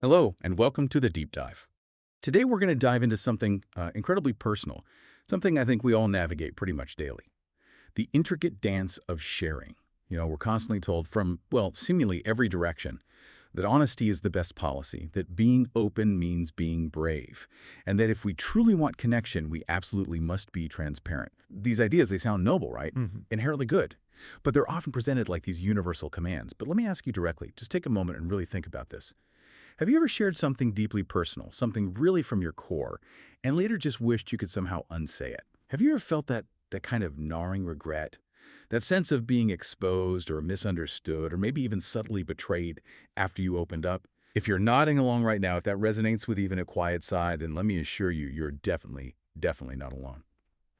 Hello, and welcome to the Deep Dive. Today we're going to dive into something incredibly personal, something I think we all navigate pretty much daily. The intricate dance of sharing. We're constantly told from, well, seemingly every direction, that honesty is the best policy, that being open means being brave, and that if we truly want connection, we absolutely must be transparent. These ideas, they sound noble, right? Inherently good. But they're often presented like these universal commands. But let me ask you directly, just take a moment and really think about this. Have you ever shared something deeply personal, something really from your core, and later just wished you could somehow unsay it? Have you ever felt that kind of gnawing regret? That sense of being exposed or misunderstood or maybe even subtly betrayed after you opened up? If you're nodding along right now, if that resonates with even a quiet side, then let me assure you, you're definitely not alone.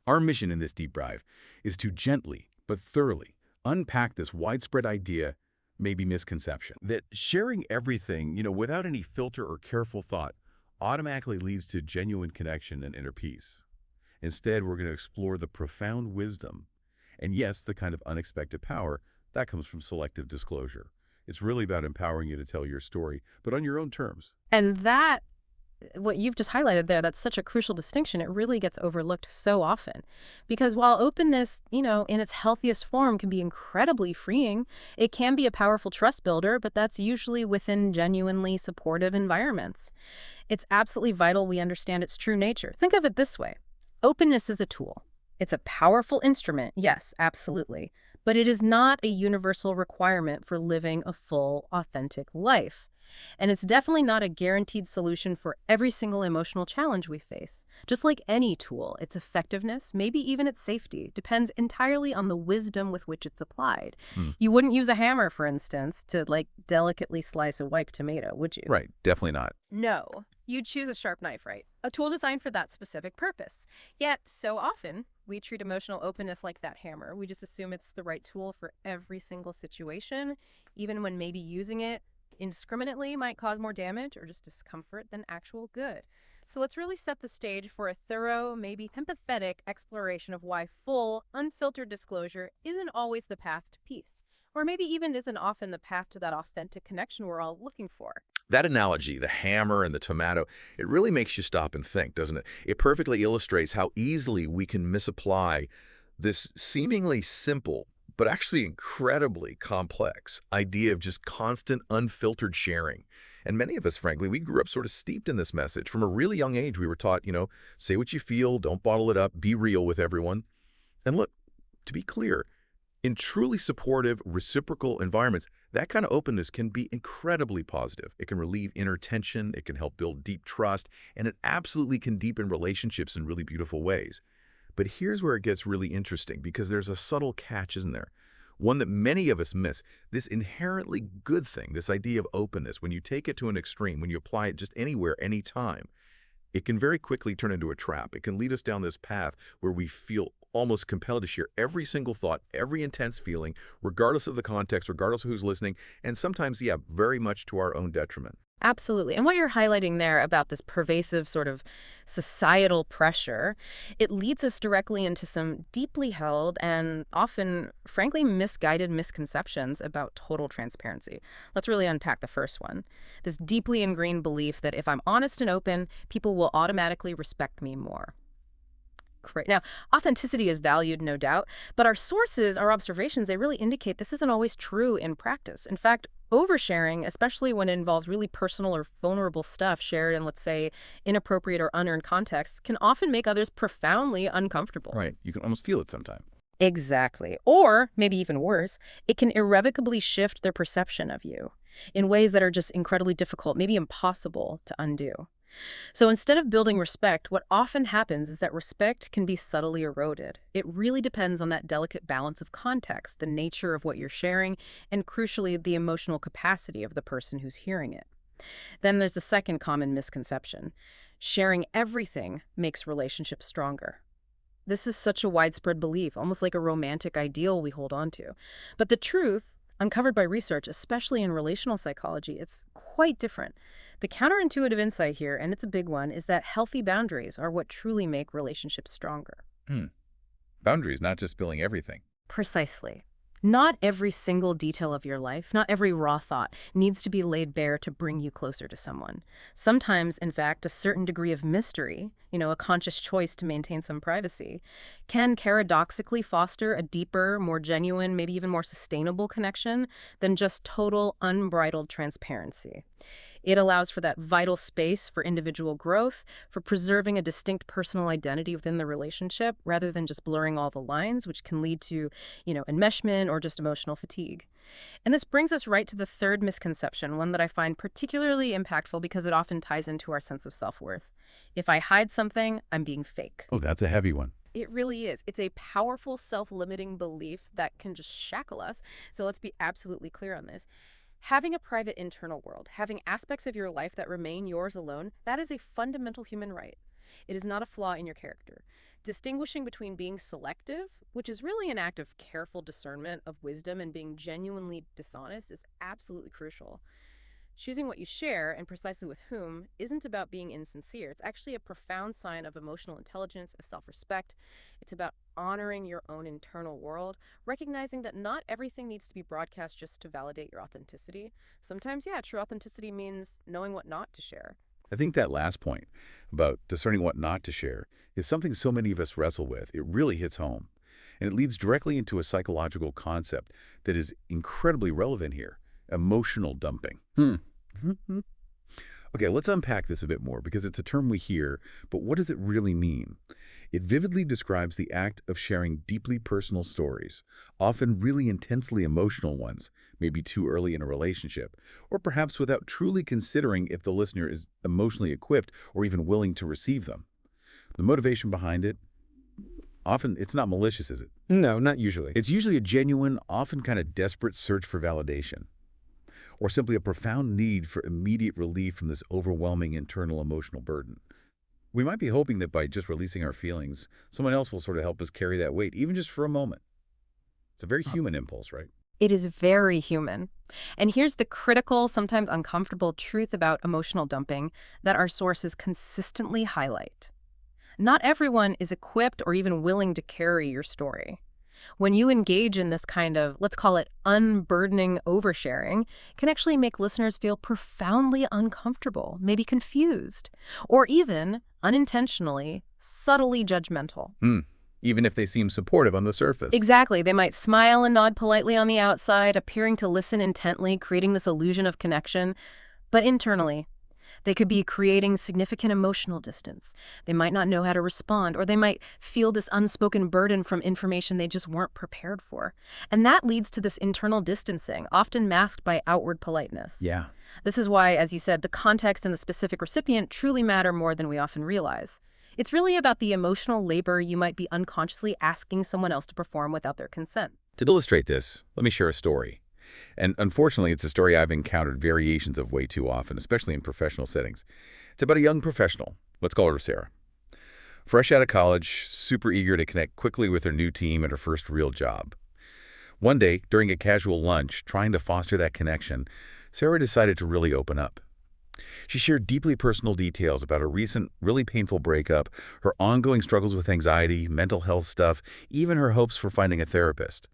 Our mission in this deep dive is to gently but thoroughly unpack this widespread idea, maybe misconception, that sharing everything, without any filter or careful thought automatically leads to genuine connection and inner peace. Instead, we're going to explore the profound wisdom and, yes, the kind of unexpected power that comes from selective disclosure. It's really about empowering you to tell your story, but on your own terms. And that, what you've just highlighted there, that's such a crucial distinction. It really gets overlooked so often. Because while openness, in its healthiest form can be incredibly freeing, it can be a powerful trust builder, but that's usually within genuinely supportive environments. It's absolutely vital we understand its true nature. Think of it this way. Openness is a tool. It's a powerful instrument, yes, absolutely. But it is not a universal requirement for living a full, authentic life. And it's definitely not a guaranteed solution for every single emotional challenge we face. Just like any tool, its effectiveness, maybe even its safety, depends entirely on the wisdom with which it's applied. You wouldn't use a hammer, for instance, to delicately slice a ripe tomato, would you? Right, definitely not. No. You'd choose a sharp knife, right? A tool designed for that specific purpose. Yet, so often, we treat emotional openness like that hammer. We just assume it's the right tool for every single situation, even when maybe using it indiscriminately might cause more damage or just discomfort than actual good. So let's really set the stage for a thorough, maybe empathetic exploration of why full, unfiltered disclosure isn't always the path to peace, or maybe even isn't often the path to that authentic connection we're all looking for. That analogy, the hammer and the tomato, it really makes you stop and think, doesn't it? It perfectly illustrates how easily we can misapply this seemingly simple, but actually incredibly complex idea of just constant, unfiltered sharing. And many of us, frankly, we grew up sort of steeped in this message. From a really young age, we were taught, say what you feel, don't bottle it up, be real with everyone. And look, to be clear, in truly supportive, reciprocal environments, that kind of openness can be incredibly positive. It can relieve inner tension, it can help build deep trust, and it absolutely can deepen relationships in really beautiful ways. But here's where it gets really interesting, because there's a subtle catch, isn't there? One that many of us miss. This inherently good thing, this idea of openness, when you take it to an extreme, when you apply it just anywhere, anytime, it can very quickly turn into a trap. It can lead us down this path where we feel almost compelled to share every single thought, every intense feeling, regardless of the context, regardless of who's listening, and sometimes, yeah, very much to our own detriment. Absolutely. And what you're highlighting there about this pervasive sort of societal pressure, it leads us directly into some deeply held and often, frankly, misguided misconceptions about total transparency. Let's really unpack the first one. This deeply ingrained belief that if I'm honest and open, people will automatically respect me more. Now, authenticity is valued, no doubt, but our sources, our observations, they really indicate this isn't always true in practice. In fact, oversharing, especially when it involves really personal or vulnerable stuff shared in, let's say, inappropriate or unearned contexts, can often make others profoundly uncomfortable. Right, you can almost feel it sometimes. Exactly. Or, maybe even worse, it can irrevocably shift their perception of you in ways that are just incredibly difficult, maybe impossible to undo. So instead of building respect, what often happens is that respect can be subtly eroded. It really depends on that delicate balance of context, the nature of what you're sharing, and crucially, the emotional capacity of the person who's hearing it. Then there's the second common misconception. Sharing everything makes relationships stronger. This is such a widespread belief, almost like a romantic ideal we hold on to. But the truth, uncovered by research, especially in relational psychology, it's quite different. The counterintuitive insight here, and it's a big one, is that healthy boundaries are what truly make relationships stronger. Boundaries, not just spilling everything. Precisely. Not every single detail of your life, not every raw thought needs to be laid bare to bring you closer to someone. Sometimes, in fact, a certain degree of mystery, a conscious choice to maintain some privacy, can paradoxically foster a deeper, more genuine, maybe even more sustainable connection than just total, unbridled transparency. It allows for that vital space for individual growth, for preserving a distinct personal identity within the relationship, rather than just blurring all the lines, which can lead to, enmeshment or just emotional fatigue. And this brings us right to the third misconception, one that I find particularly impactful because it often ties into our sense of self-worth. If I hide something, I'm being fake. Oh, that's a heavy one. It really is. It's a powerful self-limiting belief that can just shackle us. So let's be absolutely clear on this. Having a private internal world, having aspects of your life that remain yours alone, that is a fundamental human right. It is not a flaw in your character. Distinguishing between being selective, which is really an act of careful discernment of wisdom, and being genuinely dishonest is absolutely crucial. Choosing what you share and precisely with whom isn't about being insincere. It's actually a profound sign of emotional intelligence, of self-respect. It's about honoring your own internal world, recognizing that not everything needs to be broadcast just to validate your authenticity. Sometimes, yeah, true authenticity means knowing what not to share. I think that last point about discerning what not to share is something so many of us wrestle with. It really hits home. And it leads directly into a psychological concept that is incredibly relevant here: emotional dumping. Okay, let's unpack this a bit more because it's a term we hear, but what does it really mean? It vividly describes the act of sharing deeply personal stories, often really intensely emotional ones, maybe too early in a relationship, or perhaps without truly considering if the listener is emotionally equipped or even willing to receive them. The motivation behind it, often it's not malicious, is it? No, not usually. It's usually a genuine, often kind of desperate search for validation, or simply a profound need for immediate relief from this overwhelming internal emotional burden. We might be hoping that by just releasing our feelings, someone else will sort of help us carry that weight, even just for a moment. It's a very human impulse, right? It is very human. And here's the critical, sometimes uncomfortable truth about emotional dumping that our sources consistently highlight. Not everyone is equipped or even willing to carry your story. When you engage in this kind of, let's call it unburdening oversharing, it can actually make listeners feel profoundly uncomfortable, maybe confused, or even, unintentionally, subtly judgmental. Even if they seem supportive on the surface. Exactly. They might smile and nod politely on the outside, appearing to listen intently, creating this illusion of connection. But internally, they could be creating significant emotional distance. They might not know how to respond, or they might feel this unspoken burden from information they just weren't prepared for. And that leads to this internal distancing, often masked by outward politeness. Yeah. This is why, as you said, the context and the specific recipient truly matter more than we often realize. It's really about the emotional labor you might be unconsciously asking someone else to perform without their consent. To illustrate this, let me share a story. And unfortunately, it's a story I've encountered variations of way too often, especially in professional settings. It's about a young professional. Let's call her Sarah. Fresh out of college, super eager to connect quickly with her new team at her first real job. One day, during a casual lunch, trying to foster that connection, Sarah decided to really open up. She shared deeply personal details about a recent, really painful breakup, her ongoing struggles with anxiety, mental health stuff, even her hopes for finding a therapist.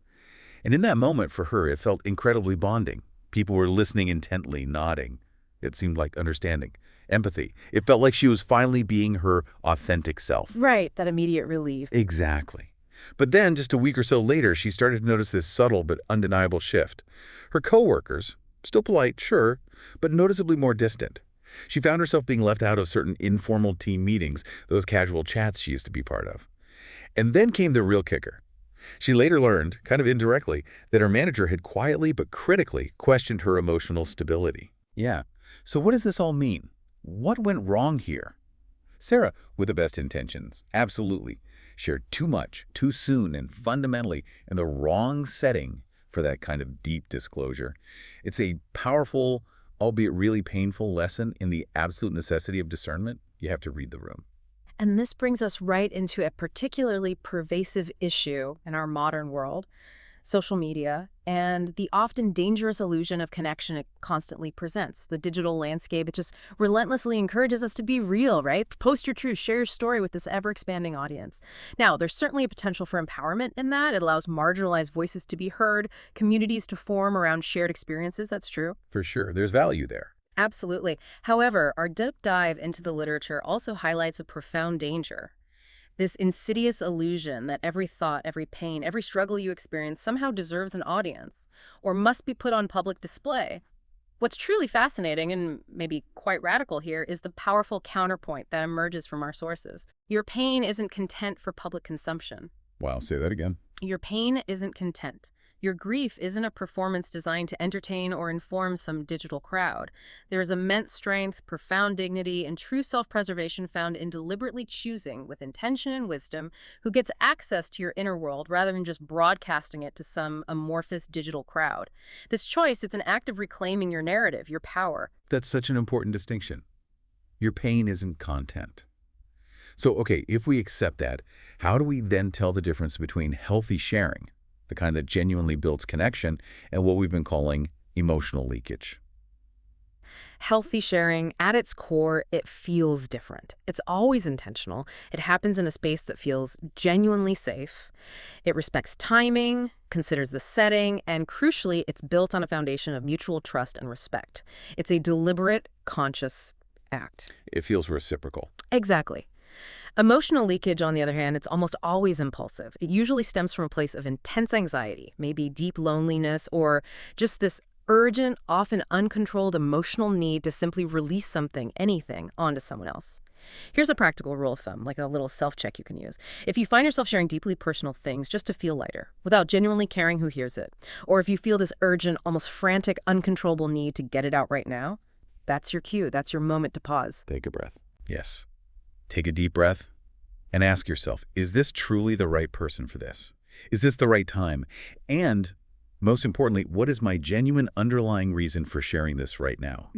And in that moment, for her, it felt incredibly bonding. People were listening intently, nodding. It seemed like understanding, empathy. It felt like she was finally being her authentic self. Right, that immediate relief. Exactly. But then, just a week or so later, she started to notice this subtle but undeniable shift. Her coworkers, still polite, sure, but noticeably more distant. She found herself being left out of certain informal team meetings, those casual chats she used to be part of. And then came the real kicker. She later learned, kind of indirectly, that her manager had quietly but critically questioned her emotional stability. Yeah. So what does this all mean? What went wrong here? Sarah, with the best intentions, absolutely, shared too much, too soon, and fundamentally in the wrong setting for that kind of deep disclosure. It's a powerful, albeit really painful lesson in the absolute necessity of discernment. You have to read the room. And this brings us right into a particularly pervasive issue in our modern world, social media, and the often dangerous illusion of connection it constantly presents. The digital landscape, it just relentlessly encourages us to be real, right? Post your truth, share your story with this ever-expanding audience. Now, there's certainly a potential for empowerment in that. It allows marginalized voices to be heard, communities to form around shared experiences. That's true. For sure, there's value there. Absolutely. However, our deep dive into the literature also highlights a profound danger. This insidious illusion that every thought, every pain, every struggle you experience somehow deserves an audience or must be put on public display. What's truly fascinating and maybe quite radical here is the powerful counterpoint that emerges from our sources. Your pain isn't content for public consumption. Wow, say that again. Your pain isn't content. Your grief isn't a performance designed to entertain or inform some digital crowd. There is immense strength, profound dignity, and true self-preservation found in deliberately choosing, with intention and wisdom, who gets access to your inner world rather than just broadcasting it to some amorphous digital crowd. This choice, it's an act of reclaiming your narrative, your power. That's such an important distinction. Your pain isn't content. So, okay, if we accept that, how do we then tell the difference between healthy sharing, the kind that genuinely builds connection, and what we've been calling emotional leakage? Healthy sharing, at its core, it feels different. It's always intentional. It happens in a space that feels genuinely safe. It respects timing, considers the setting, and crucially, it's built on a foundation of mutual trust and respect. It's a deliberate, conscious act. It feels reciprocal. Exactly. Emotional leakage, on the other hand, it's almost always impulsive. It usually stems from a place of intense anxiety, maybe deep loneliness, or just this urgent, often uncontrolled emotional need to simply release something, anything, onto someone else. Here's a practical rule of thumb, like a little self-check you can use. If you find yourself sharing deeply personal things just to feel lighter, without genuinely caring who hears it, or if you feel this urgent, almost frantic, uncontrollable need to get it out right now, that's your cue. That's your moment to pause. Take a breath. Yes. Take a deep breath and ask yourself, is this truly the right person for this? Is this the right time? And most importantly, what is my genuine underlying reason for sharing this right now?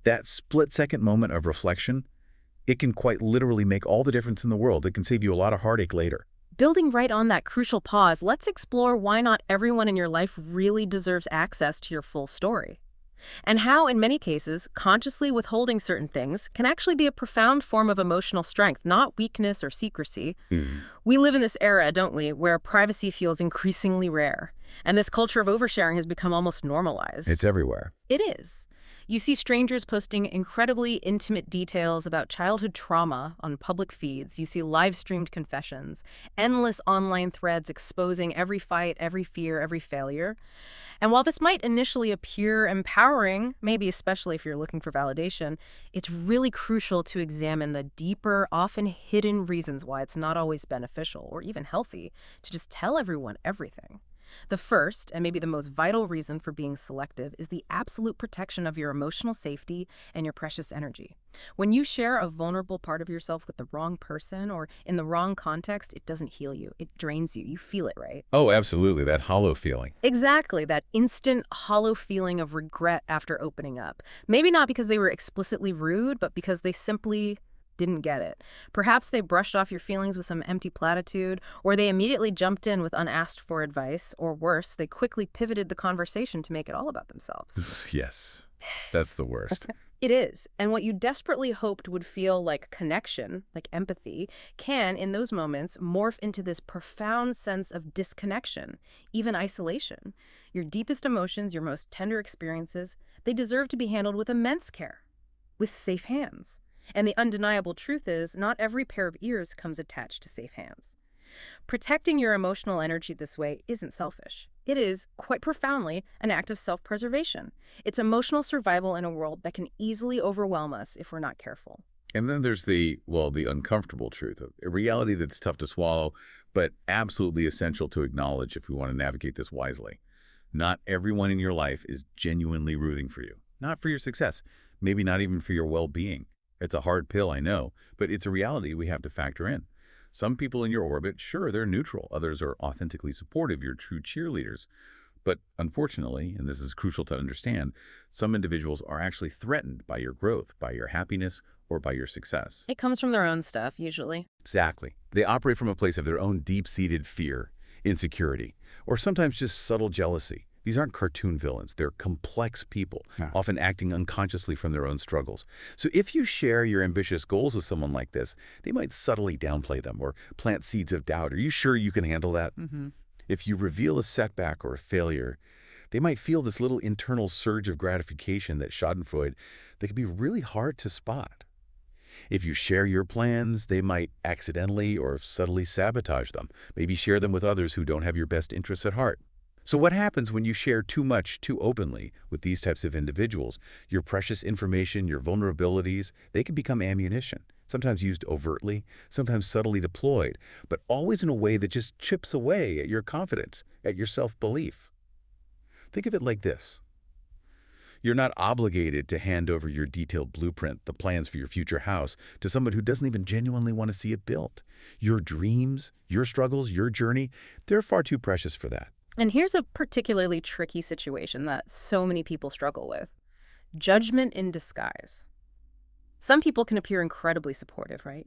That split-second moment of reflection, it can quite literally make all the difference in the world. It can save you a lot of heartache later. Building right on that crucial pause, let's explore why not everyone in your life really deserves access to your full story. And how, in many cases, consciously withholding certain things can actually be a profound form of emotional strength, not weakness or secrecy. We live in this era, don't we, where privacy feels increasingly rare. And this culture of oversharing has become almost normalized. It's everywhere. It is. You see strangers posting incredibly intimate details about childhood trauma on public feeds. You see live-streamed confessions, endless online threads exposing every fight, every fear, every failure. And while this might initially appear empowering, maybe especially if you're looking for validation, it's really crucial to examine the deeper, often hidden reasons why it's not always beneficial or even healthy to just tell everyone everything. The first, and maybe the most vital reason for being selective, is the absolute protection of your emotional safety and your precious energy. When you share a vulnerable part of yourself with the wrong person or in the wrong context, it doesn't heal you. It drains you. You feel it, right? Oh, absolutely. That hollow feeling. Exactly. That instant, hollow feeling of regret after opening up. Maybe not because they were explicitly rude, but because they simply didn't get it. Perhaps they brushed off your feelings with some empty platitude, or they immediately jumped in with unasked for advice, or worse, they quickly pivoted the conversation to make it all about themselves. Yes, that's the worst. It is. And what you desperately hoped would feel like connection, like empathy, can, in those moments, morph into this profound sense of disconnection, even isolation. Your deepest emotions, your most tender experiences, they deserve to be handled with immense care, with safe hands. And the undeniable truth is, not every pair of ears comes attached to safe hands. Protecting your emotional energy this way isn't selfish. It is, quite profoundly, an act of self-preservation. It's emotional survival in a world that can easily overwhelm us if we're not careful. And then there's the uncomfortable truth, a reality that's tough to swallow, but absolutely essential to acknowledge if we want to navigate this wisely. Not everyone in your life is genuinely rooting for you. Not for your success, maybe not even for your well-being. It's a hard pill, I know, but it's a reality we have to factor in. Some people in your orbit, sure, they're neutral. Others are authentically supportive, you're true cheerleaders. But unfortunately, and this is crucial to understand, some individuals are actually threatened by your growth, by your happiness, or by your success. It comes from their own stuff, usually. Exactly. They operate from a place of their own deep-seated fear, insecurity, or sometimes just subtle jealousy. These aren't cartoon villains. They're complex people, Yeah. often acting unconsciously from their own struggles. So if you share your ambitious goals with someone like this, they might subtly downplay them or plant seeds of doubt. Are you sure you can handle that? If you reveal a setback or a failure, they might feel this little internal surge of gratification that Schadenfreude that can be really hard to spot. If you share your plans, they might accidentally or subtly sabotage them, maybe share them with others who don't have your best interests at heart. So what happens when you share too much, too openly with these types of individuals? Your precious information, your vulnerabilities, they can become ammunition, sometimes used overtly, sometimes subtly deployed, but always in a way that just chips away at your confidence, at your self-belief. Think of it like this. You're not obligated to hand over your detailed blueprint, the plans for your future house, to someone who doesn't even genuinely want to see it built. Your dreams, your struggles, your journey, they're far too precious for that. And here's a particularly tricky situation that so many people struggle with. Judgment in disguise. Some people can appear incredibly supportive, right?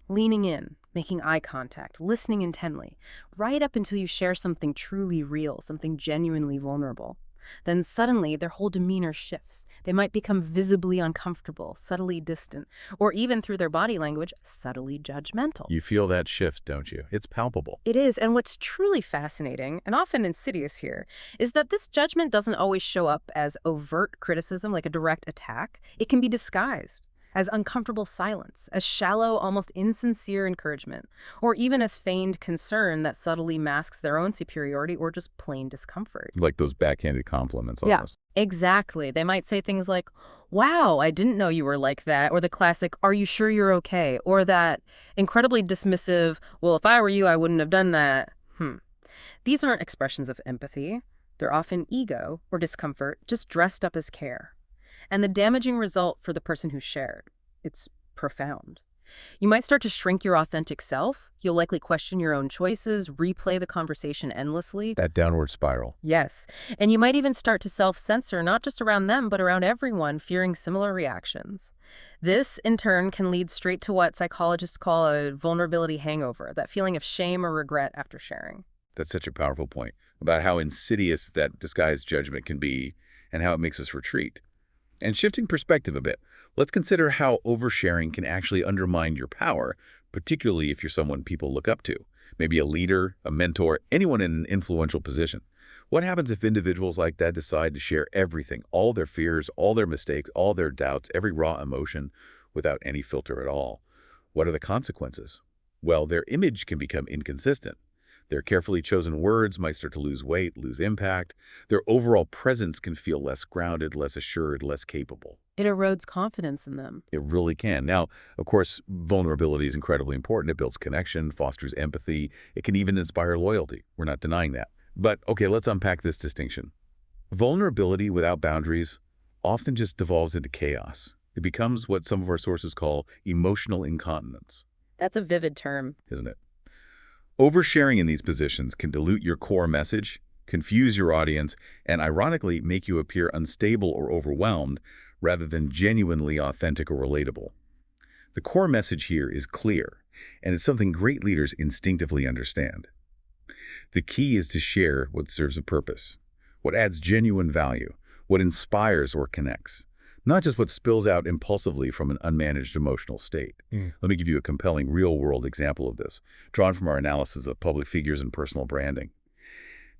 Leaning in, making eye contact, listening intently, right up until you share something truly real, something genuinely vulnerable. Then suddenly their whole demeanor shifts. They might become visibly uncomfortable, subtly distant, or even through their body language, subtly judgmental. You feel that shift, don't you? It's palpable. It is, and what's truly fascinating, and often insidious here, is that this judgment doesn't always show up as overt criticism, like a direct attack. It can be disguised as uncomfortable silence, as shallow, almost insincere encouragement, or even as feigned concern that subtly masks their own superiority or just plain discomfort. Like those backhanded compliments Yeah. almost. Exactly. They might say things like, wow, I didn't know you were like that, or the classic, are you sure you're okay? Or that incredibly dismissive, well, if I were you, I wouldn't have done that. These aren't expressions of empathy. They're often ego or discomfort, just dressed up as care. And the damaging result for the person who shared, it's profound. You might start to shrink your authentic self. You'll likely question your own choices, replay the conversation endlessly. That downward spiral. Yes. And you might even start to self-censor, not just around them, but around everyone, fearing similar reactions. This, in turn, can lead straight to what psychologists call a vulnerability hangover, that feeling of shame or regret after sharing. That's such a powerful point about how insidious that disguised judgment can be and how it makes us retreat. And shifting perspective a bit, let's consider how oversharing can actually undermine your power, particularly if you're someone people look up to, maybe a leader, a mentor, anyone in an influential position. What happens if individuals like that decide to share everything, all their fears, all their mistakes, all their doubts, every raw emotion, without any filter at all? What are the consequences? Well, their image can become inconsistent. Their carefully chosen words might start to lose weight, lose impact. Their overall presence can feel less grounded, less assured, less capable. It erodes confidence in them. It really can. Now, of course, vulnerability is incredibly important. It builds connection, fosters empathy. It can even inspire loyalty. We're not denying that. But, okay, let's unpack this distinction. Vulnerability without boundaries often just devolves into chaos. It becomes what some of our sources call emotional incontinence, That's a vivid term. isn't it? Oversharing in these positions can dilute your core message, confuse your audience, and ironically make you appear unstable or overwhelmed rather than genuinely authentic or relatable. The core message here is clear, and it's something great leaders instinctively understand. The key is to share what serves a purpose, what adds genuine value, what inspires or connects, not just what spills out impulsively from an unmanaged emotional state. Let me give you a compelling real-world example of this, drawn from our analysis of public figures and personal branding.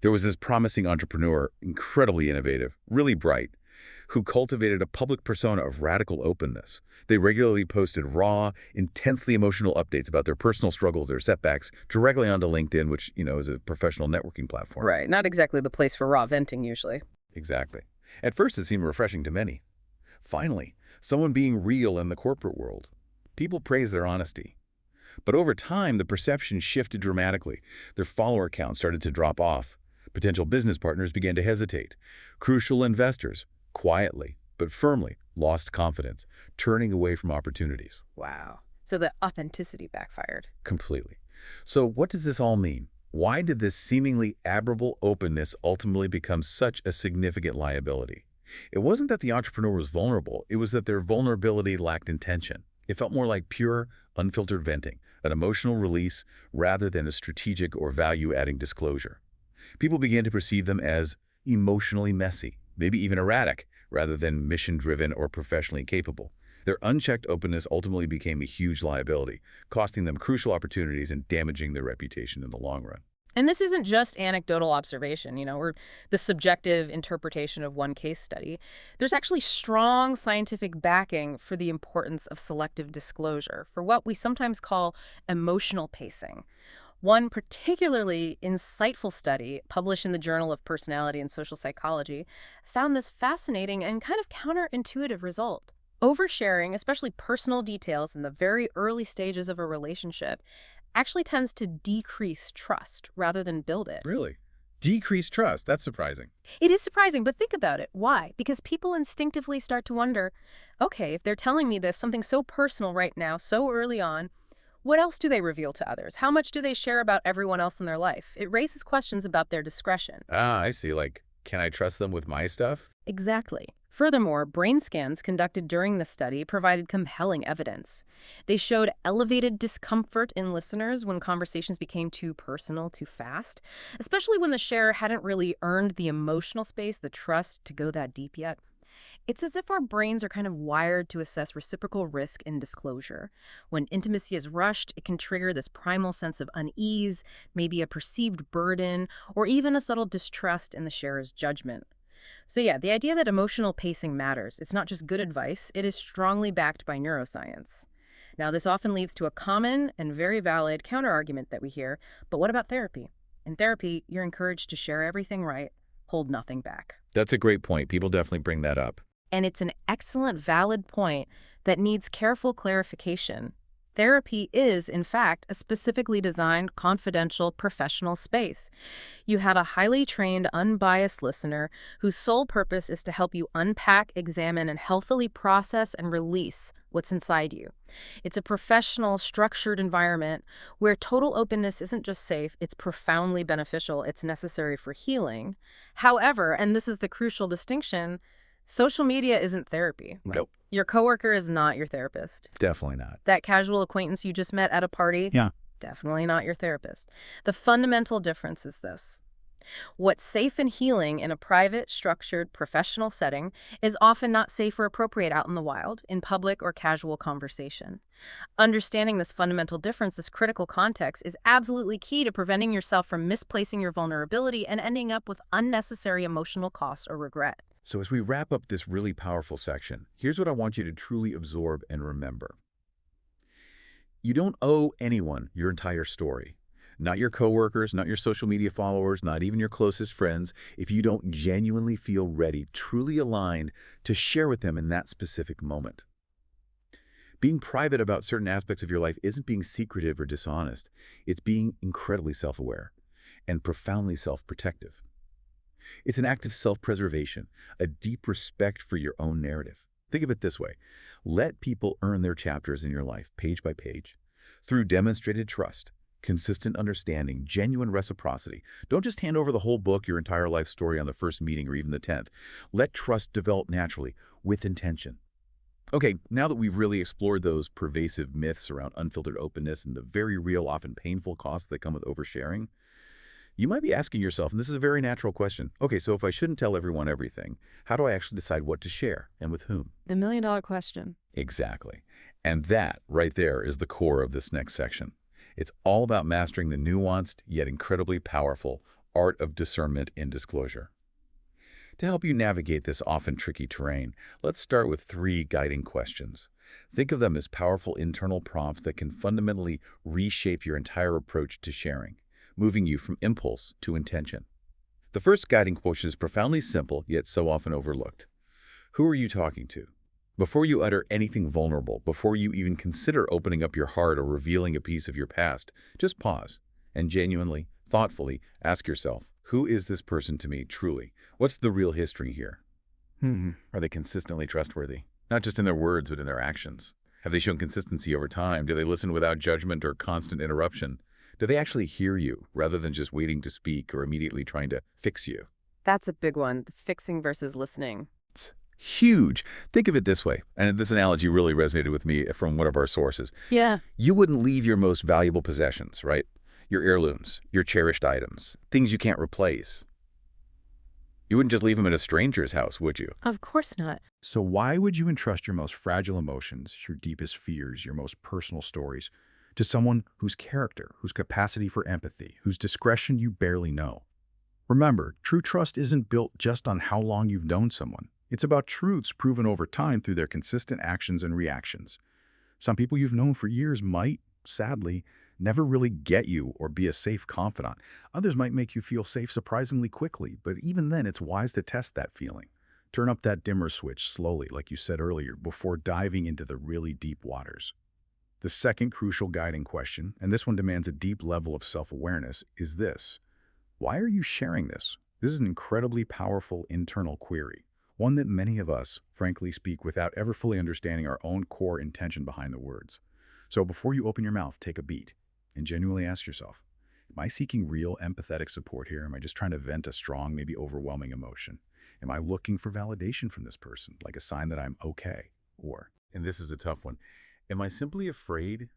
There was this promising entrepreneur, incredibly innovative, really bright, who cultivated a public persona of radical openness. They regularly posted raw, intensely emotional updates about their personal struggles, their setbacks, directly onto LinkedIn, which, is a professional networking platform. Right. Not exactly the place for raw venting, usually. Exactly. At first, it seemed refreshing to many. Finally, someone being real in the corporate world. People praise their honesty. But over time, the perception shifted dramatically. Their follower count started to drop off. Potential business partners began to hesitate. Crucial investors, quietly but firmly, lost confidence, turning away from opportunities. Wow. So the authenticity backfired. Completely. So what does this all mean? Why did this seemingly admirable openness ultimately become such a significant liability? It wasn't that the entrepreneur was vulnerable, it was that their vulnerability lacked intention. It felt more like pure, unfiltered venting, an emotional release rather than a strategic or value-adding disclosure. People began to perceive them as emotionally messy, maybe even erratic, rather than mission-driven or professionally capable. Their unchecked openness ultimately became a huge liability, costing them crucial opportunities and damaging their reputation in the long run. And this isn't just anecdotal observation, or the subjective interpretation of one case study. There's actually strong scientific backing for the importance of selective disclosure, for what we sometimes call emotional pacing. One particularly insightful study published in the Journal of Personality and Social Psychology found this fascinating and kind of counterintuitive result. Oversharing, especially personal details in the very early stages of a relationship, actually tends to decrease trust rather than build it. Really? Decreased trust. That's surprising. It is surprising, but think about it. Why? Because people instinctively start to wonder, okay, if they're telling me this, something so personal right now, so early on, what else do they reveal to others? How much do they share about everyone else in their life? It raises questions about their discretion. Ah, I see. Like, can I trust them with my stuff? Exactly. Furthermore, brain scans conducted during the study provided compelling evidence. They showed elevated discomfort in listeners when conversations became too personal too fast, especially when the sharer hadn't really earned the emotional space, the trust to go that deep yet. It's as if our brains are kind of wired to assess reciprocal risk in disclosure. When intimacy is rushed, it can trigger this primal sense of unease, maybe a perceived burden, or even a subtle distrust in the sharer's judgment. So yeah, the idea that emotional pacing matters, it's not just good advice, it is strongly backed by neuroscience. Now, this often leads to a common and very valid counterargument that we hear, but what about therapy? In therapy, you're encouraged to share everything right, hold nothing back. That's a great point. People definitely bring that up. And it's an excellent, valid point that needs careful clarification. Therapy is, in fact, a specifically designed, confidential, professional space. You have a highly trained, unbiased listener whose sole purpose is to help you unpack, examine, and healthily process and release what's inside you. It's a professional, structured environment where total openness isn't just safe, it's profoundly beneficial, it's necessary for healing. However, and this is the crucial distinction, social media isn't therapy. Nope. Your coworker is not your therapist. Definitely not. That casual acquaintance you just met at a party? Yeah. Definitely not your therapist. The fundamental difference is this. What's safe and healing in a private, structured, professional setting is often not safe or appropriate out in the wild, in public or casual conversation. Understanding this fundamental difference, this critical context, is absolutely key to preventing yourself from misplacing your vulnerability and ending up with unnecessary emotional cost or regret. So as we wrap up this really powerful section, here's what I want you to truly absorb and remember. You don't owe anyone your entire story. Not your coworkers, not your social media followers, not even your closest friends, if you don't genuinely feel ready, truly aligned to share with them in that specific moment. Being private about certain aspects of your life isn't being secretive or dishonest. It's being incredibly self-aware and profoundly self-protective. It's an act of self-preservation, a deep respect for your own narrative. Think of it this way. Let people earn their chapters in your life, page by page, through demonstrated trust, consistent understanding, genuine reciprocity. Don't just hand over the whole book, your entire life story on the first meeting or even the 10th. Let trust develop naturally, with intention. Okay, now that we've really explored those pervasive myths around unfiltered openness and the very real, often painful costs that come with oversharing, you might be asking yourself, and this is a very natural question, okay, so if I shouldn't tell everyone everything, how do I actually decide what to share and with whom? The million-dollar question. Exactly. And that right there is the core of this next section. It's all about mastering the nuanced yet incredibly powerful art of discernment in disclosure. To help you navigate this often tricky terrain, let's start with 3 guiding questions. Think of them as powerful internal prompts that can fundamentally reshape your entire approach to sharing, moving you from impulse to intention. The first guiding question is profoundly simple, yet so often overlooked. Who are you talking to? Before you utter anything vulnerable, before you even consider opening up your heart or revealing a piece of your past, just pause and genuinely, thoughtfully ask yourself, who is this person to me truly? What's the real history here? Are they consistently trustworthy? Not just in their words, but in their actions. Have they shown consistency over time? Do they listen without judgment or constant interruption? Do they actually hear you rather than just waiting to speak or immediately trying to fix you? That's a big one, the fixing versus listening. It's huge. Think of it this way, and this analogy really resonated with me from one of our sources. Yeah. You wouldn't leave your most valuable possessions, right? Your heirlooms, your cherished items, things you can't replace. You wouldn't just leave them at a stranger's house, would you? Of course not. So why would you entrust your most fragile emotions, your deepest fears, your most personal stories, to someone whose character, whose capacity for empathy, whose discretion you barely know? Remember, true trust isn't built just on how long you've known someone. It's about truths proven over time through their consistent actions and reactions. Some people you've known for years might, sadly, never really get you or be a safe confidant. Others might make you feel safe surprisingly quickly, but even then it's wise to test that feeling. Turn up that dimmer switch slowly, like you said earlier, before diving into the really deep waters. The second crucial guiding question, and this one demands a deep level of self-awareness, is this. Why are you sharing this? This is an incredibly powerful internal query, one that many of us, frankly, speak without ever fully understanding our own core intention behind the words. So before you open your mouth, take a beat and genuinely ask yourself, am I seeking real empathetic support here? Am I just trying to vent a strong, maybe overwhelming emotion? Am I looking for validation from this person, like a sign that I'm okay? Or, And this is a tough one. Am I simply afraid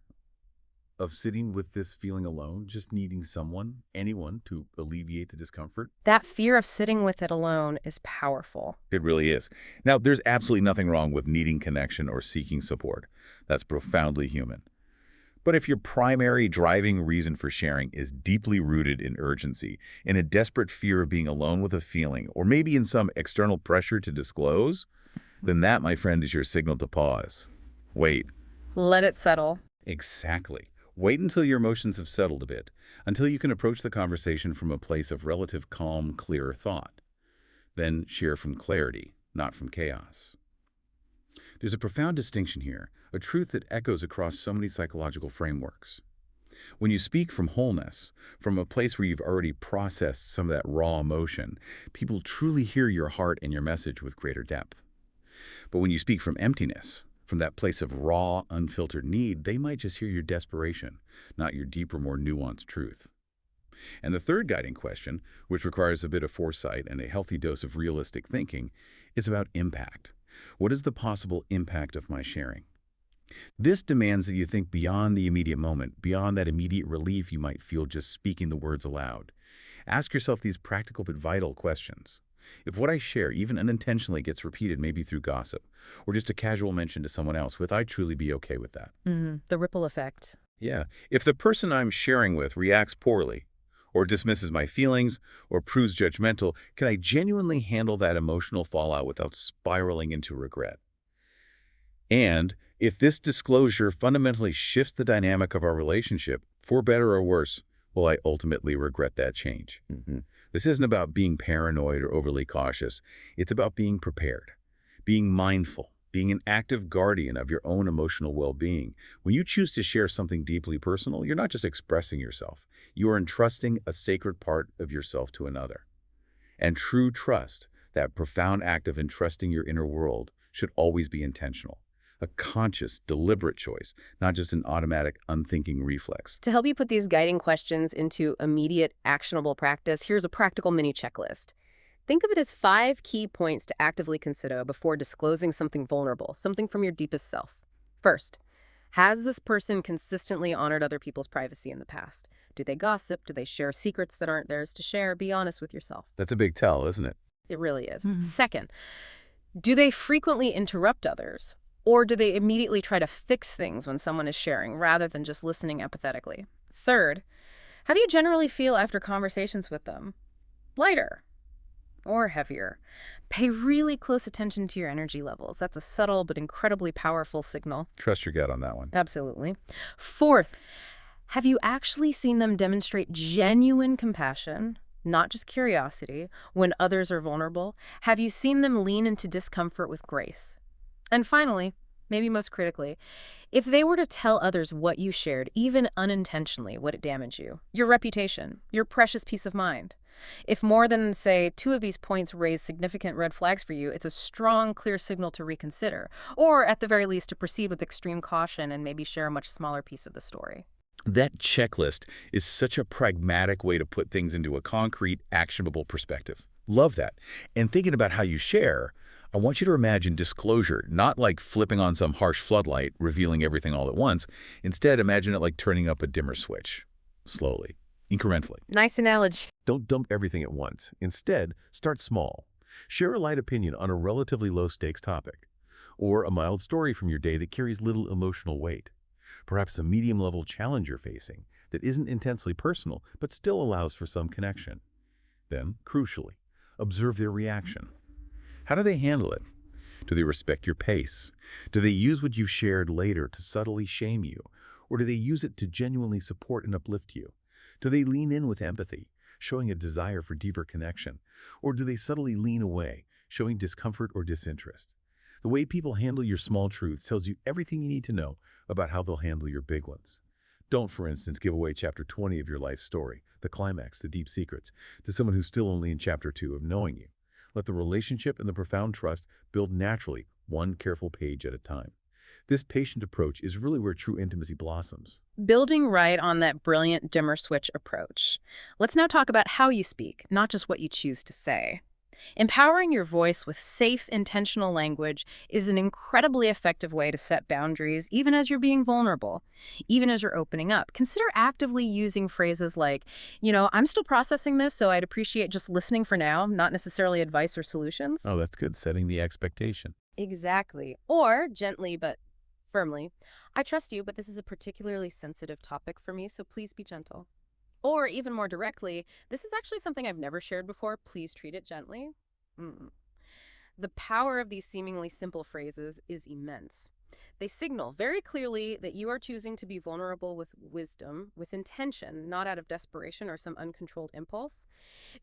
of sitting with this feeling alone, just needing someone, anyone, to alleviate the discomfort? That fear of sitting with it alone is powerful. It really is. Now, there's absolutely nothing wrong with needing connection or seeking support. That's profoundly human. But if your primary driving reason for sharing is deeply rooted in urgency, in a desperate fear of being alone with a feeling, or maybe in some external pressure to disclose, then that, my friend, is your signal to pause. Wait. Let it settle. Exactly. Wait until your emotions have settled a bit, until you can approach the conversation from a place of relative calm, clearer thought. Then share from clarity, not from chaos. There's a profound distinction here, a truth that echoes across so many psychological frameworks. When you speak from wholeness, from a place where you've already processed some of that raw emotion, people truly hear your heart and your message with greater depth. But when you speak from emptiness, from that place of raw, unfiltered need, they might just hear your desperation, not your deeper, more nuanced truth. And the third guiding question, which requires a bit of foresight and a healthy dose of realistic thinking, is about impact. What is the possible impact of my sharing? This demands that you think beyond the immediate moment, beyond that immediate relief you might feel just speaking the words aloud. Ask yourself these practical but vital questions. If what I share, even unintentionally, gets repeated, maybe through gossip, or just a casual mention to someone else, would I truly be okay with that? The ripple effect. Yeah. If the person I'm sharing with reacts poorly, or dismisses my feelings, or proves judgmental, can I genuinely handle that emotional fallout without spiraling into regret? And if this disclosure fundamentally shifts the dynamic of our relationship, for better or worse, will I ultimately regret that change? This isn't about being paranoid or overly cautious. It's about being prepared, being mindful, being an active guardian of your own emotional well-being. When you choose to share something deeply personal, you're not just expressing yourself. You are entrusting a sacred part of yourself to another. And true trust, that profound act of entrusting your inner world, should always be intentional. A conscious, deliberate choice, not just an automatic, unthinking reflex. To help you put these guiding questions into immediate, actionable practice, here's a practical mini checklist. Think of it as 5 key points to actively consider before disclosing something vulnerable, something from your deepest self. First, has this person consistently honored other people's privacy in the past? Do they gossip? Do they share secrets that aren't theirs to share? Be honest with yourself. That's a big tell, isn't it? It really is. Second, do they frequently interrupt others? Or do they immediately try to fix things when someone is sharing rather than just listening empathetically? Third, how do you generally feel after conversations with them? Lighter or heavier? Pay really close attention to your energy levels. That's a subtle but incredibly powerful signal. Trust your gut on that one. Absolutely. Fourth, have you actually seen them demonstrate genuine compassion, not just curiosity, when others are vulnerable? Have you seen them lean into discomfort with grace? And finally, maybe most critically, if they were to tell others what you shared, even unintentionally, would it damage you? Your reputation, your precious peace of mind. If more than, say, 2 of these points raise significant red flags for you, it's a strong, clear signal to reconsider, or at the very least to proceed with extreme caution and maybe share a much smaller piece of the story. That checklist is such a pragmatic way to put things into a concrete, actionable perspective. Love that. And thinking about how you share, I want you to imagine disclosure, not like flipping on some harsh floodlight, revealing everything all at once. Instead, imagine it like turning up a dimmer switch, slowly, incrementally. Nice analogy. Don't dump everything at once. Instead, start small. Share a light opinion on a relatively low-stakes topic, or a mild story from your day that carries little emotional weight. Perhaps a medium-level challenge you're facing that isn't intensely personal, but still allows for some connection. Then, crucially, observe their reaction. How do they handle it? Do they respect your pace? Do they use what you've shared later to subtly shame you? Or do they use it to genuinely support and uplift you? Do they lean in with empathy, showing a desire for deeper connection? Or do they subtly lean away, showing discomfort or disinterest? The way people handle your small truths tells you everything you need to know about how they'll handle your big ones. Don't, for instance, give away chapter 20 of your life story, the climax, the deep secrets, to someone who's still only in chapter 2 of knowing you. Let the relationship and the profound trust build naturally, one careful page at a time. This patient approach is really where true intimacy blossoms. Building right on that brilliant dimmer switch approach. Let's now talk about how you speak, not just what you choose to say. Empowering your voice with safe, intentional language is an incredibly effective way to set boundaries, even as you're being vulnerable, even as you're opening up. Consider actively using phrases like, I'm still processing this, so I'd appreciate just listening for now, not necessarily advice or solutions. Oh, that's good, setting the expectation. Exactly. Or gently but firmly, I trust you, but this is a particularly sensitive topic for me, so please be gentle. Or even more directly, this is actually something I've never shared before. Please treat it gently. The power of these seemingly simple phrases is immense. They signal very clearly that you are choosing to be vulnerable with wisdom, with intention, not out of desperation or some uncontrolled impulse.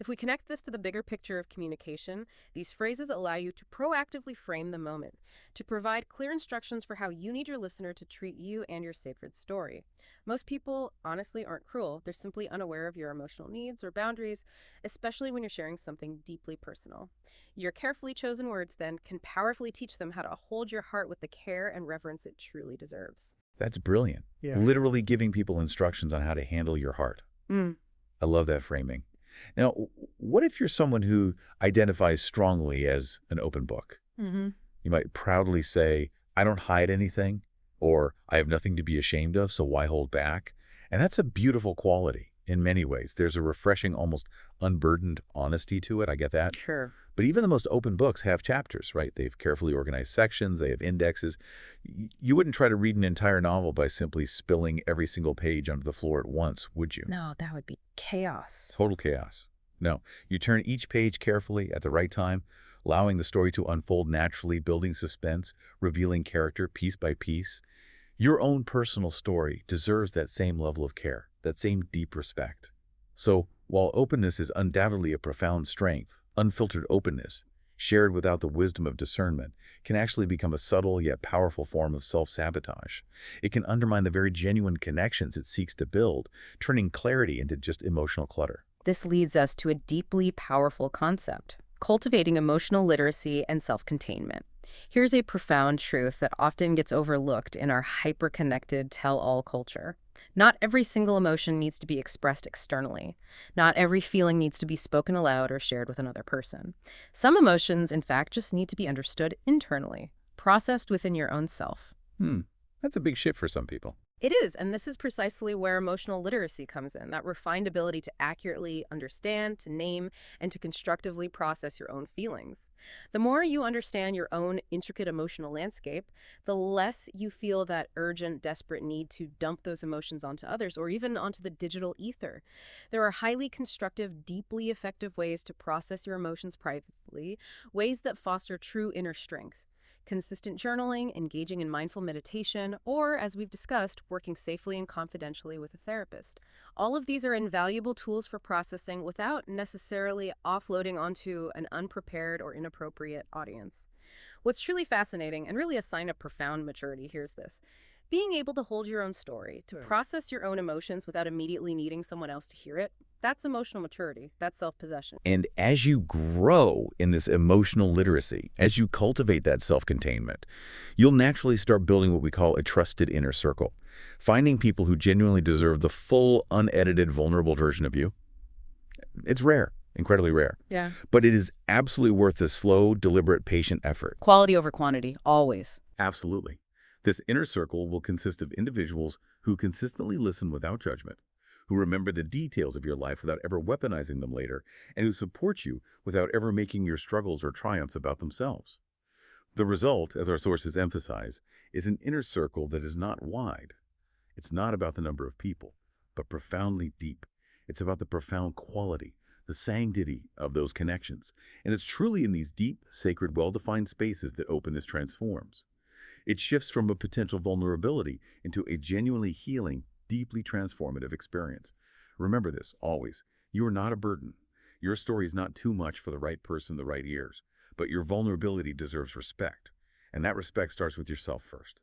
If we connect this to the bigger picture of communication, these phrases allow you to proactively frame the moment, to provide clear instructions for how you need your listener to treat you and your sacred story. Most people, honestly, aren't cruel. They're simply unaware of your emotional needs or boundaries, especially when you're sharing something deeply personal. Your carefully chosen words, then, can powerfully teach them how to hold your heart with the care and reverence it truly deserves. That's brilliant. Yeah. Literally giving people instructions on how to handle your heart. Mm. I love that framing. Now, what if you're someone who identifies strongly as an open book? Mm-hmm. You might proudly say, I don't hide anything, or I have nothing to be ashamed of, so why hold back? And that's a beautiful quality in many ways. There's a refreshing, almost unburdened honesty to it. I get that. Sure. But even the most open books have chapters, right? They've carefully organized sections. They have indexes. You wouldn't try to read an entire novel by simply spilling every single page onto the floor at once, would you? No, that would be chaos. Total chaos. No, you turn each page carefully at the right time, allowing the story to unfold naturally, building suspense, revealing character piece by piece. Your own personal story deserves that same level of care, that same deep respect. So, while openness is undoubtedly a profound strength, unfiltered openness, shared without the wisdom of discernment, can actually become a subtle yet powerful form of self-sabotage. It can undermine the very genuine connections it seeks to build, turning clarity into just emotional clutter. This leads us to a deeply powerful concept: cultivating emotional literacy and self-containment. Here's a profound truth that often gets overlooked in our hyper-connected tell-all culture. Not every single emotion needs to be expressed externally. Not every feeling needs to be spoken aloud or shared with another person. Some emotions, in fact, just need to be understood internally, processed within your own self. That's a big shift for some people. It is, and this is precisely where emotional literacy comes in, that refined ability to accurately understand, to name, and to constructively process your own feelings. The more you understand your own intricate emotional landscape, the less you feel that urgent, desperate need to dump those emotions onto others or even onto the digital ether. There are highly constructive, deeply effective ways to process your emotions privately, ways that foster true inner strength. Consistent journaling, engaging in mindful meditation, or, as we've discussed, working safely and confidentially with a therapist. All of these are invaluable tools for processing without necessarily offloading onto an unprepared or inappropriate audience. What's truly fascinating, and really a sign of profound maturity, here's this: being able to hold your own story, to process your own emotions without immediately needing someone else to hear it, that's emotional maturity. That's self-possession. And as you grow in this emotional literacy, as you cultivate that self-containment, you'll naturally start building what we call a trusted inner circle. Finding people who genuinely deserve the full, unedited, vulnerable version of you. It's rare, incredibly rare. Yeah. But it is absolutely worth the slow, deliberate, patient effort. Quality over quantity, always. Absolutely. This inner circle will consist of individuals who consistently listen without judgment, who remember the details of your life without ever weaponizing them later, and who support you without ever making your struggles or triumphs about themselves. The result, as our sources emphasize, is an inner circle that is not wide. It's not about the number of people, but profoundly deep. It's about the profound quality, the sanctity of those connections. And it's truly in these deep, sacred, well-defined spaces that openness transforms. It shifts from a potential vulnerability into a genuinely healing, deeply transformative experience. Remember this, always. You are not a burden. Your story is not too much for the right person, the right ears. But your vulnerability deserves respect. And that respect starts with yourself first.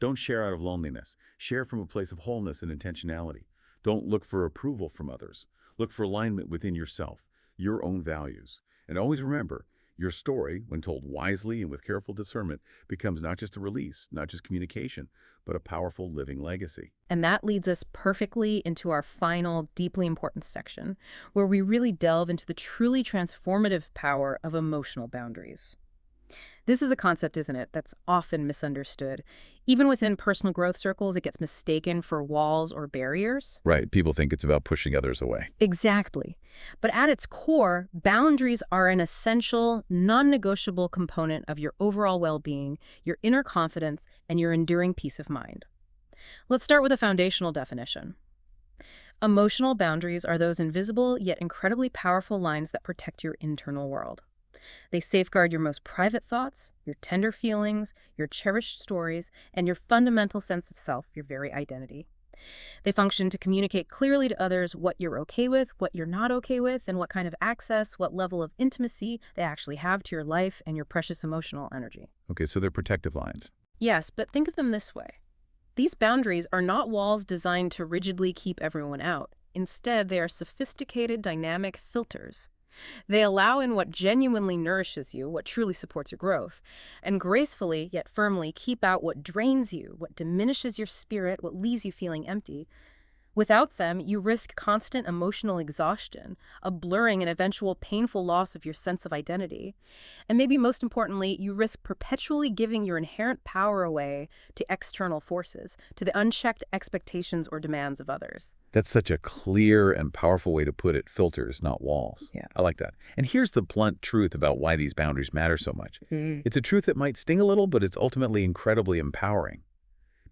Don't share out of loneliness. Share from a place of wholeness and intentionality. Don't look for approval from others. Look for alignment within yourself, your own values. And always remember, your story, when told wisely and with careful discernment, becomes not just a release, not just communication, but a powerful living legacy. And that leads us perfectly into our final, deeply important section, where we really delve into the truly transformative power of emotional boundaries. This is a concept, isn't it, that's often misunderstood. Even within personal growth circles, it gets mistaken for walls or barriers. Right. People think it's about pushing others away. Exactly. But at its core, boundaries are an essential, non-negotiable component of your overall well-being, your inner confidence, and your enduring peace of mind. Let's start with a foundational definition. Emotional boundaries are those invisible yet incredibly powerful lines that protect your internal world. They safeguard your most private thoughts, your tender feelings, your cherished stories, and your fundamental sense of self, your very identity. They function to communicate clearly to others what you're okay with, what you're not okay with, and what kind of access, what level of intimacy they actually have to your life and your precious emotional energy. Okay, so they're protective lines. Yes, but think of them this way. These boundaries are not walls designed to rigidly keep everyone out. Instead, they are sophisticated, dynamic filters. They allow in what genuinely nourishes you, what truly supports your growth, and gracefully yet firmly keep out what drains you, what diminishes your spirit, what leaves you feeling empty. Without them, you risk constant emotional exhaustion, a blurring and eventual painful loss of your sense of identity. And maybe most importantly, you risk perpetually giving your inherent power away to external forces, to the unchecked expectations or demands of others. That's such a clear and powerful way to put it, filters, not walls. Yeah. I like that. And here's the blunt truth about why these boundaries matter so much. It's a truth that might sting a little, but it's ultimately incredibly empowering.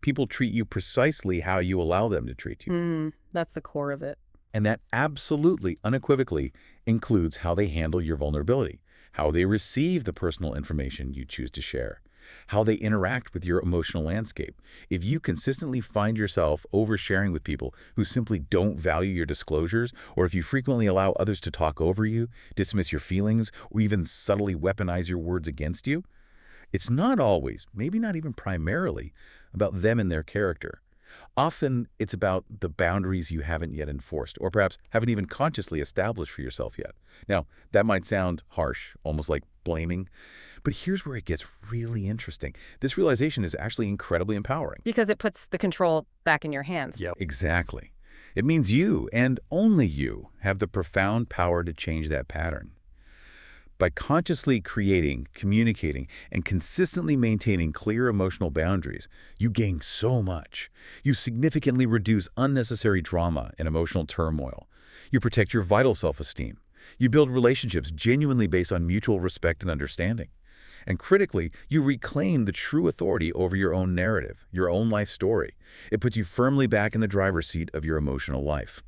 People treat you precisely how you allow them to treat you. That's the core of it. And that absolutely, unequivocally, includes how they handle your vulnerability, how they receive the personal information you choose to share, how they interact with your emotional landscape. If you consistently find yourself oversharing with people who simply don't value your disclosures, or if you frequently allow others to talk over you, dismiss your feelings, or even subtly weaponize your words against you, it's not always, maybe not even primarily, about them and their character. Often, it's about the boundaries you haven't yet enforced, or perhaps haven't even consciously established for yourself yet. Now, that might sound harsh, almost like blaming, but here's where it gets really interesting. This realization is actually incredibly empowering. Because it puts the control back in your hands. Yep. Exactly. It means you, and only you, have the profound power to change that pattern. By consciously creating, communicating, and consistently maintaining clear emotional boundaries, you gain so much. You significantly reduce unnecessary drama and emotional turmoil. You protect your vital self-esteem. You build relationships genuinely based on mutual respect and understanding. And critically, you reclaim the true authority over your own narrative, your own life story. It puts you firmly back in the driver's seat of your emotional life.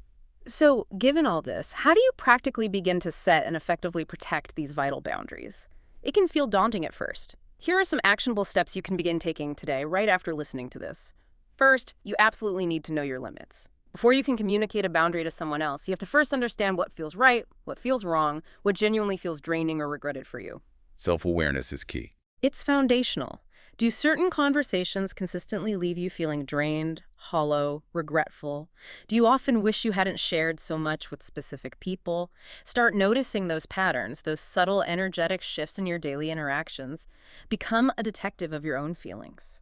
So, given all this, how do you practically begin to set and effectively protect these vital boundaries? It can feel daunting at first. Here are some actionable steps you can begin taking today, right after listening to this. First, you absolutely need to know your limits. Before you can communicate a boundary to someone else, you have to first understand what feels right, what feels wrong, what genuinely feels draining or regretted for you. Self-awareness is key. It's foundational. Do certain conversations consistently leave you feeling drained, hollow, regretful? Do you often wish you hadn't shared so much with specific people? Start noticing those patterns, those subtle energetic shifts in your daily interactions. Become a detective of your own feelings.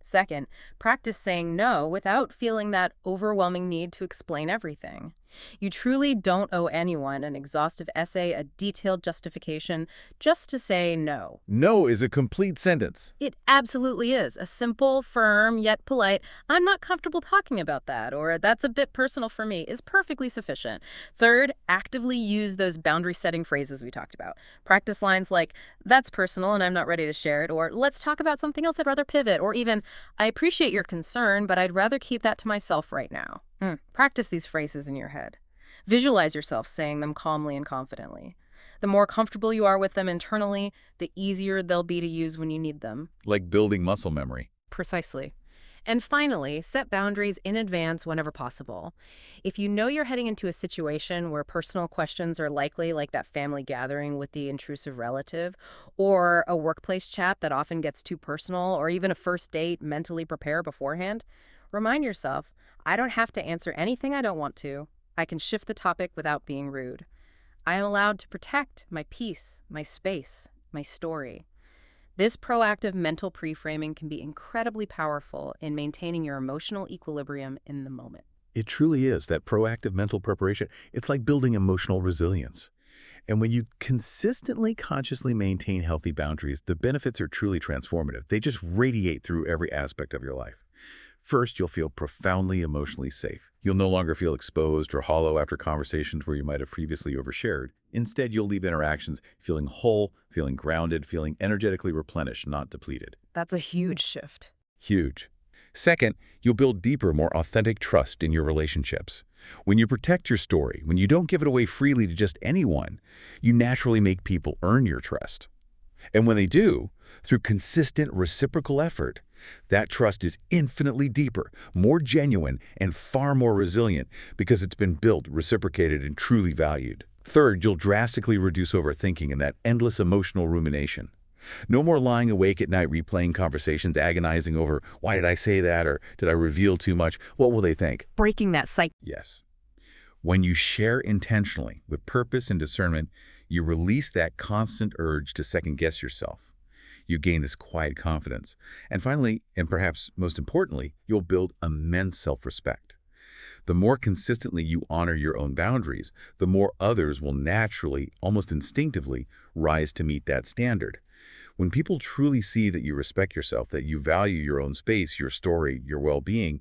Second, practice saying no without feeling that overwhelming need to explain everything. You truly don't owe anyone an exhaustive essay, a detailed justification, just to say no. No is a complete sentence. It absolutely is. A simple, firm, yet polite, "I'm not comfortable talking about that," or "that's a bit personal for me," is perfectly sufficient. Third, actively use those boundary-setting phrases we talked about. Practice lines like, "That's personal and I'm not ready to share it," or "Let's talk about something else, I'd rather pivot," or even, "I appreciate your concern, but I'd rather keep that to myself right now." Practice these phrases in your head. Visualize yourself saying them calmly and confidently. The more comfortable you are with them internally, the easier they'll be to use when you need them. Like building muscle memory. Precisely. And finally, set boundaries in advance whenever possible. If you know you're heading into a situation where personal questions are likely, like that family gathering with the intrusive relative, or a workplace chat that often gets too personal, or even a first date, mentally prepare beforehand, remind yourself, I don't have to answer anything I don't want to. I can shift the topic without being rude. I am allowed to protect my peace, my space, my story. This proactive mental pre-framing can be incredibly powerful in maintaining your emotional equilibrium in the moment. It truly is, that proactive mental preparation. It's like building emotional resilience. And when you consistently, consciously maintain healthy boundaries, the benefits are truly transformative. They just radiate through every aspect of your life. First, you'll feel profoundly emotionally safe. You'll no longer feel exposed or hollow after conversations where you might have previously overshared. Instead, you'll leave interactions feeling whole, feeling grounded, feeling energetically replenished, not depleted. That's a huge shift. Huge. Second, you'll build deeper, more authentic trust in your relationships. When you protect your story, when you don't give it away freely to just anyone, you naturally make people earn your trust. And when they do, through consistent reciprocal effort, that trust is infinitely deeper, more genuine, and far more resilient because it's been built, reciprocated, and truly valued. Third, you'll drastically reduce overthinking and that endless emotional rumination. No more lying awake at night replaying conversations, agonizing over, why did I say that, or did I reveal too much? What will they think? Breaking that cycle. Yes. When you share intentionally, with purpose and discernment, you release that constant urge to second-guess yourself. You gain this quiet confidence. And finally, and perhaps most importantly, you'll build immense self-respect. The more consistently you honor your own boundaries, the more others will naturally, almost instinctively, rise to meet that standard. When people truly see that you respect yourself, that you value your own space, your story, your well-being,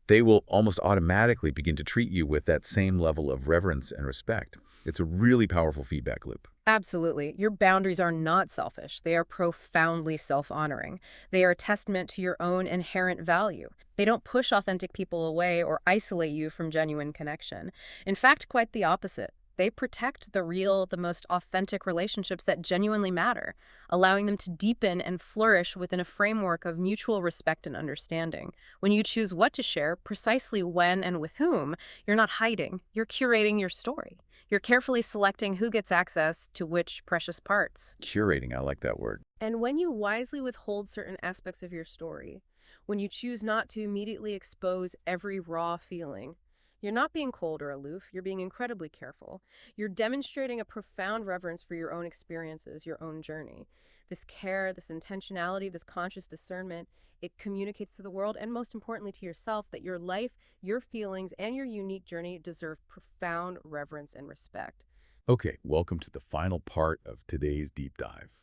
they will almost automatically begin to treat you with that same level of reverence and respect. It's a really powerful feedback loop. Absolutely. Your boundaries are not selfish. They are profoundly self-honoring. They are a testament to your own inherent value. They don't push authentic people away or isolate you from genuine connection. In fact, quite the opposite. They protect the real, the most authentic relationships that genuinely matter, allowing them to deepen and flourish within a framework of mutual respect and understanding. When you choose what to share, precisely when and with whom, you're not hiding. You're curating your story. You're carefully selecting who gets access to which precious parts. Curating, I like that word. And when you wisely withhold certain aspects of your story, when you choose not to immediately expose every raw feeling, you're not being cold or aloof, you're being incredibly careful. You're demonstrating a profound reverence for your own experiences, your own journey. This care, this intentionality, this conscious discernment, it communicates to the world and most importantly to yourself that your life, your feelings, and your unique journey deserve profound reverence and respect. Okay, welcome to the final part of today's deep dive.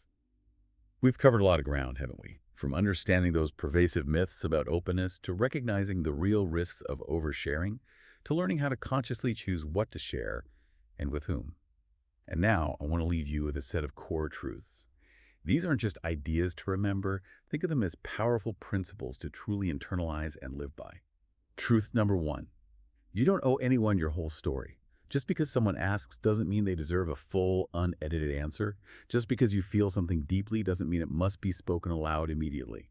We've covered a lot of ground, haven't we? From understanding those pervasive myths about openness to recognizing the real risks of oversharing, to learning how to consciously choose what to share and with whom. And now I want to leave you with a set of core truths. These aren't just ideas to remember. Think of them as powerful principles to truly internalize and live by. Truth number one, you don't owe anyone your whole story. Just because someone asks doesn't mean they deserve a full, unedited answer. Just because you feel something deeply doesn't mean it must be spoken aloud immediately.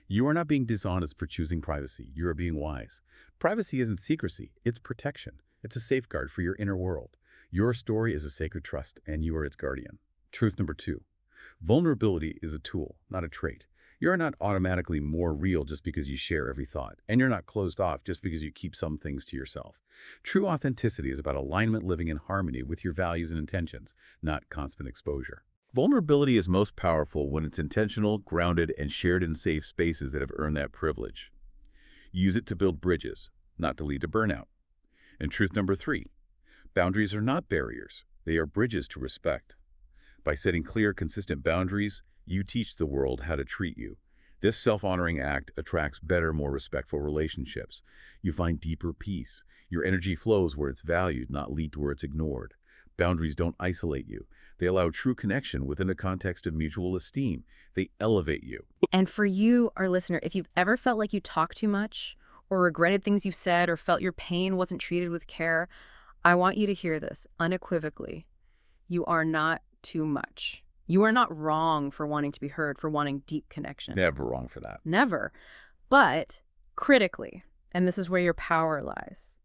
You are not being dishonest for choosing privacy. You are being wise. Privacy isn't secrecy, it's protection. It's a safeguard for your inner world. Your story is a sacred trust, and you are its guardian. Truth number two, vulnerability is a tool, not a trait. You're not automatically more real just because you share every thought, and you're not closed off just because you keep some things to yourself. True authenticity is about alignment, living in harmony with your values and intentions, not constant exposure. Vulnerability is most powerful when it's intentional, grounded, and shared in safe spaces that have earned that privilege. Use it to build bridges, not to lead to burnout. And truth number three, Boundaries are not barriers. They are bridges to respect. By setting clear, consistent boundaries, you teach the world how to treat you. This self-honoring act attracts better, more respectful relationships. You find deeper peace. Your energy flows where it's valued, not leaked where it's ignored. Boundaries don't isolate you. They allow true connection within a context of mutual esteem. They elevate you. And for you, our listener, if you've ever felt like you talk too much or regretted things you've said or felt your pain wasn't treated with care, I want you to hear this unequivocally. You are not too much. You are not wrong for wanting to be heard, for wanting deep connection. Never wrong for that. Never. But critically, and this is where your power lies,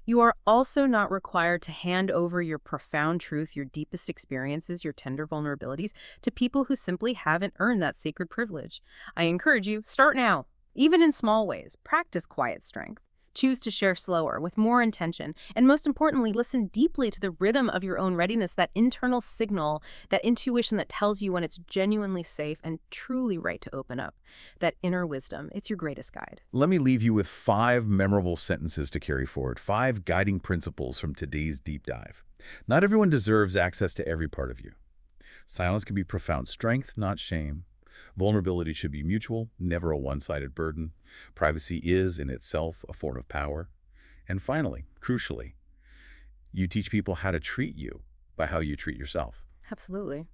you are also not required to hand over your profound truth, your deepest experiences, your tender vulnerabilities to people who simply haven't earned that sacred privilege. I encourage you, start now. Even in small ways, practice quiet strength. Choose to share slower, with more intention, and most importantly, listen deeply to the rhythm of your own readiness, that internal signal, that intuition that tells you when it's genuinely safe and truly right to open up. That inner wisdom, it's your greatest guide. Let me leave you with 5 memorable sentences to carry forward, 5 guiding principles from today's deep dive. Not everyone deserves access to every part of you. Silence can be profound strength, not shame. Vulnerability should be mutual, never a one-sided burden. Privacy is, in itself, a form of power. And finally, crucially, you teach people how to treat you by how you treat yourself. Absolutely.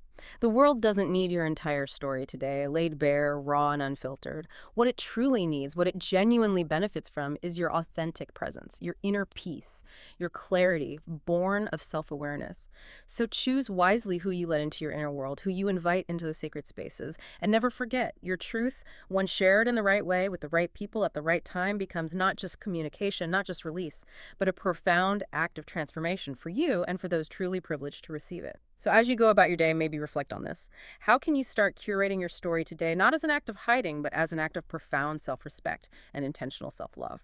The world doesn't need your entire story today, laid bare, raw, and unfiltered. What it truly needs, what it genuinely benefits from, is your authentic presence, your inner peace, your clarity, born of self-awareness. So choose wisely who you let into your inner world, who you invite into those sacred spaces, and never forget, your truth, when shared in the right way with the right people at the right time, becomes not just communication, not just release, but a profound act of transformation for you and for those truly privileged to receive it. So as you go about your day, maybe reflect on this. How can you start curating your story today, not as an act of hiding, but as an act of profound self-respect and intentional self-love?